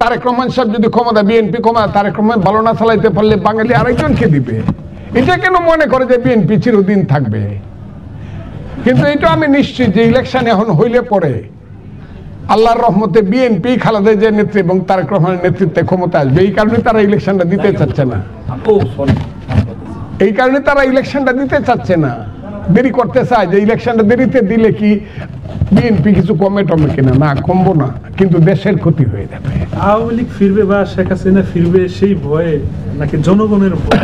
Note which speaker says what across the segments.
Speaker 1: তারেক রহমান সাহেব যদি ক্ষমতা বিএনপি ক্ষমতা তারেক রহমান ভালো না চালাইতে পারলে বাঙালি আরেকজনকে দিবে। এটা কেন মনে করে যে বিএনপি চিরদিন থাকবে? কিন্তু এটা আমি নিশ্চিত যে ইলেকশন এখন হইলে পরে আল্লাহর রহমতে বিএনপি খালেদা জিয়ার নেতৃত্বে এবং তারেক রহমানের নেতৃত্বে ক্ষমতা আসবে। এই কারণে তারা ইলেকশনটা দিতে চাচ্ছে না, এই কারণে তারা ইলেকশনটা দিতে চাচ্ছে না, দেরি করতে চায় যে ইলেকশনটা দেরিতে দিলে কি বিএনপি কিছু কমে টমে কিনা। না, কমবো না, কিন্তু দেশের ক্ষতি হয়ে যাবে।
Speaker 2: আওয়ামী লীগ ফিরবে বা শেখ হাসিনা ফিরবে সেই ভয়ে নাকি জনগণের ভয়?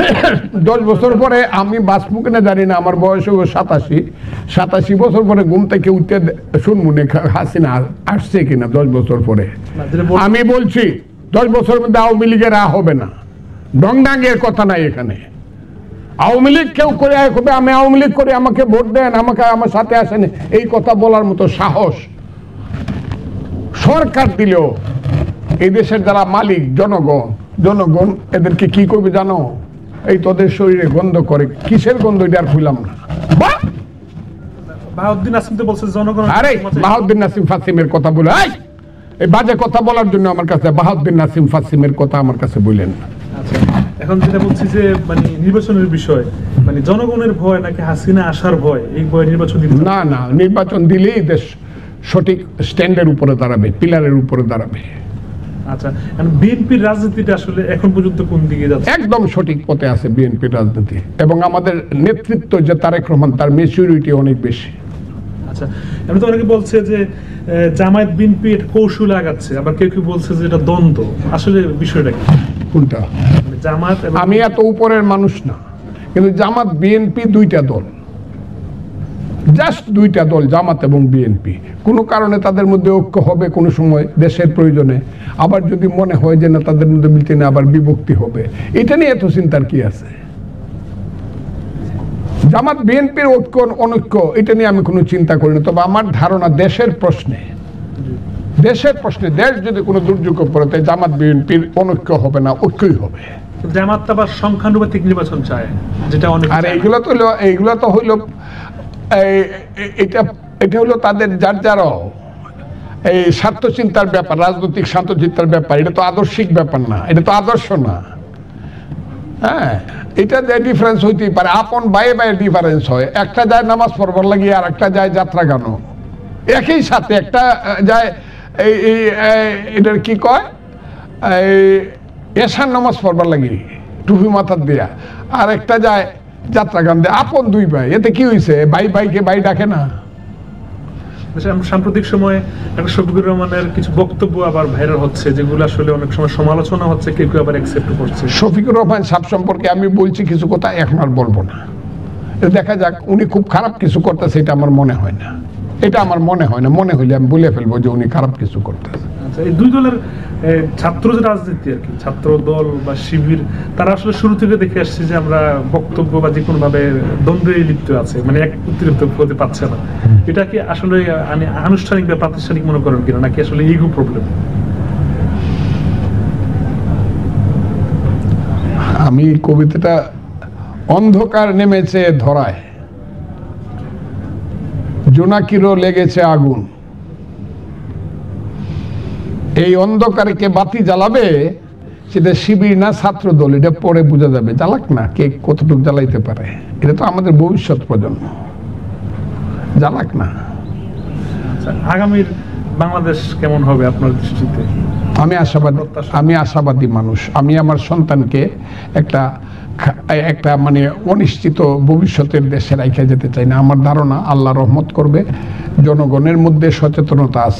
Speaker 1: 10 বছর পরে আমি বাঁচবো কিনা জানি না, আমার বয়স 87 বছর পরে ঘুম থেকে উঠতে শুনবো হাসিনা আসছে কিনা 10 বছর পরে। আমি বলছি 10 বছরের মধ্যে আওয়ামী লীগের হবে না, ডংডাঙ্গের কথা নাই এখানে। আওয়ামী লীগ কেউ করে আমি আওয়ামী লীগ করে আমাকে ভোট দেন, আমাকে আমার সাথে আসেন, এই কথা বলার মতো সাহস সরকার দিলেও এই দেশের যারা মালিক জনগণ এদেরকে কি করবে জানো? এই তোদের শরীরে গন্ধ করে, কিসের গন্ধ এটা আর খুললাম না।
Speaker 2: বাহাউদ্দিন নাসিম তো বলছে জনগণ।
Speaker 1: আরে বাহাউদ্দিন নাসিম ফাসিমের কথা বলে এই বাজে কথা বলার জন্য আমার কাছে বাহাউদ্দিন নাসিম ফাসিমের কথা আমার কাছে বললেন না।
Speaker 2: এখন যেটা বলছি যে মানে নির্বাচনের বিষয়, মানে জনগণের ভয় নাকি হাসিনা আসার ভয়, এই ভয় নির্বাচন দিতে
Speaker 1: না, নির্বাচন দিলেই দেশ সঠিক স্ট্যান্ডের উপরে দাঁড়াবে, পিলারের উপরে দাঁড়াবে।
Speaker 2: আচ্ছা, বিএনপির রাজনীতিটা আসলে এখন পর্যন্ত কোন দিকে যাচ্ছে?
Speaker 1: একদম সঠিক পথে আছে বিএনপির রাজনীতি, এবং আমাদের নেতৃত্ব যে তারেক রহমান, তার ম্যাচুরিটি অনেক বেশি।
Speaker 2: আচ্ছা, আমি তো অনেকে বলছে যে জামায়াত বিএনপি এটা কৌশল আগাচ্ছে, আবার কেউ কেউ বলছে যে এটা দ্বন্দ্ব। আসলে বিষয়টা কি?
Speaker 1: কোনটা?
Speaker 2: জামাত।
Speaker 1: আমি এত উপরের মানুষ না, কিন্তু জামাত বিএনপি দুইটা দল, জাস্ট দুইটা দল, জামাত এবং বিএনপি। কোনো কারণে তাদের মধ্যে ঐক্য হবে কোনো সময় দেশের প্রয়োজনে, আবার যদি মনে হয় যে না তাদের মধ্যে মিলতে না আবার বিভক্তি হবে। এটা নিয়ে এত চিন্তার কি আছে? জামাত বিএনপির ঐক্য অনৈক্য এটা নিয়ে আমি কোনো চিন্তা করি না। তবে আমার ধারণা দেশের প্রশ্নে দেশ যদি কোনো দুর্যোগে পড়ে তাই জামাত বিএনপির অনৈক্য হবে না, ঐক্যই হবে।
Speaker 2: জামাত আবার সংখ্যানুপাতিক নির্বাচন চায়, যেটা অনেক। আর
Speaker 1: এইগুলো তো হইল এটা হলো তাদের যার এই স্বার্থ চিন্তার ব্যাপার, রাজনৈতিক স্বার্থ চিন্তার ব্যাপার। এটা তো আদর্শিক ব্যাপার না, এটা তো আদর্শ না। হ্যাঁ, এটা যে ডিফারেন্স হইতেই পারে, আপন বাইরে ডিফারেন্স হয়। একটা যায় নামাজ পড়বার লাগিয়ে আর একটা যায় যাত্রা গানো, একই সাথে একটা যায় এটার কি কয় এশার নামাজ পড়বার লাগি টুপি মাথার দিয়া, আর একটা যায় যাত্রা গান দিয়ে। আপন দুই ভাই, এতে কি হয়েছে? ভাইকে ভাই ডাকে না।
Speaker 2: সাম্প্রতিক সময়ে শফিকুর রহমানের কিছু বক্তব্য আবার ভাইরাল হচ্ছে, যেগুলো আসলে অনেক সময় সমালোচনা হচ্ছে, কেউ কেউ আবার অ্যাকসেপ্ট করছে।
Speaker 1: শফিকুর রহমান সাহেব সম্পর্কে আমি বলছি কিছু কথা, এখন আর বলবো না। দেখা যাক, উনি খুব খারাপ কিছু করতেছে এটা আমার মনে হয় না। এটা আমার মনে হয় না, মনে হইলে আমি বলে ফেলবো যে উনি খারাপ কিছু করতেছে।
Speaker 2: আচ্ছা, এই দুই দলের ছাত্র যে রাজনীতি আর কি, ছাত্র দল বা শিবির, তারা আসলে শুরু থেকে দেখে আসছে যে আমরা বক্তব্য বা যে কোনো ভাবে দ্বন্দ্বে লিপ্ত আছে, মানে এক উত্তেজিত হতে পারছে না। এটা কি আসলে আনুষ্ঠানিক বা প্রাতিষ্ঠানিক মনে করেন কিনা, নাকি আসলে ইগো প্রবলেম?
Speaker 1: আমি কবিতাটা অন্ধকার নেমেছে ধরায়, জোনাকিরও লেগেছে আগুন, এই অন্ধকারকে বাতি জ্বালাবে সেটা শিবির না ছাত্র দল, এটা পরে বোঝা যাবে। জ্বালাক না, কে কতটুকু জ্বালাইতে পারে, এটা তো আমাদের ভবিষ্যৎ প্রজন্ম। জ্বালাক না।
Speaker 2: আগামীর বাংলাদেশ কেমন হবে আপনার দৃষ্টিতে?
Speaker 1: আমি আশাবাদী মানুষ। আমি আমার সন্তানকে একটা মানে অনিশ্চিত ভবিষ্যতের দেশে রাইখা যেতে চাই না। আমার ধারণা আল্লাহ রহমত করবে, জনগণের মধ্যে সচেতনতা আছে।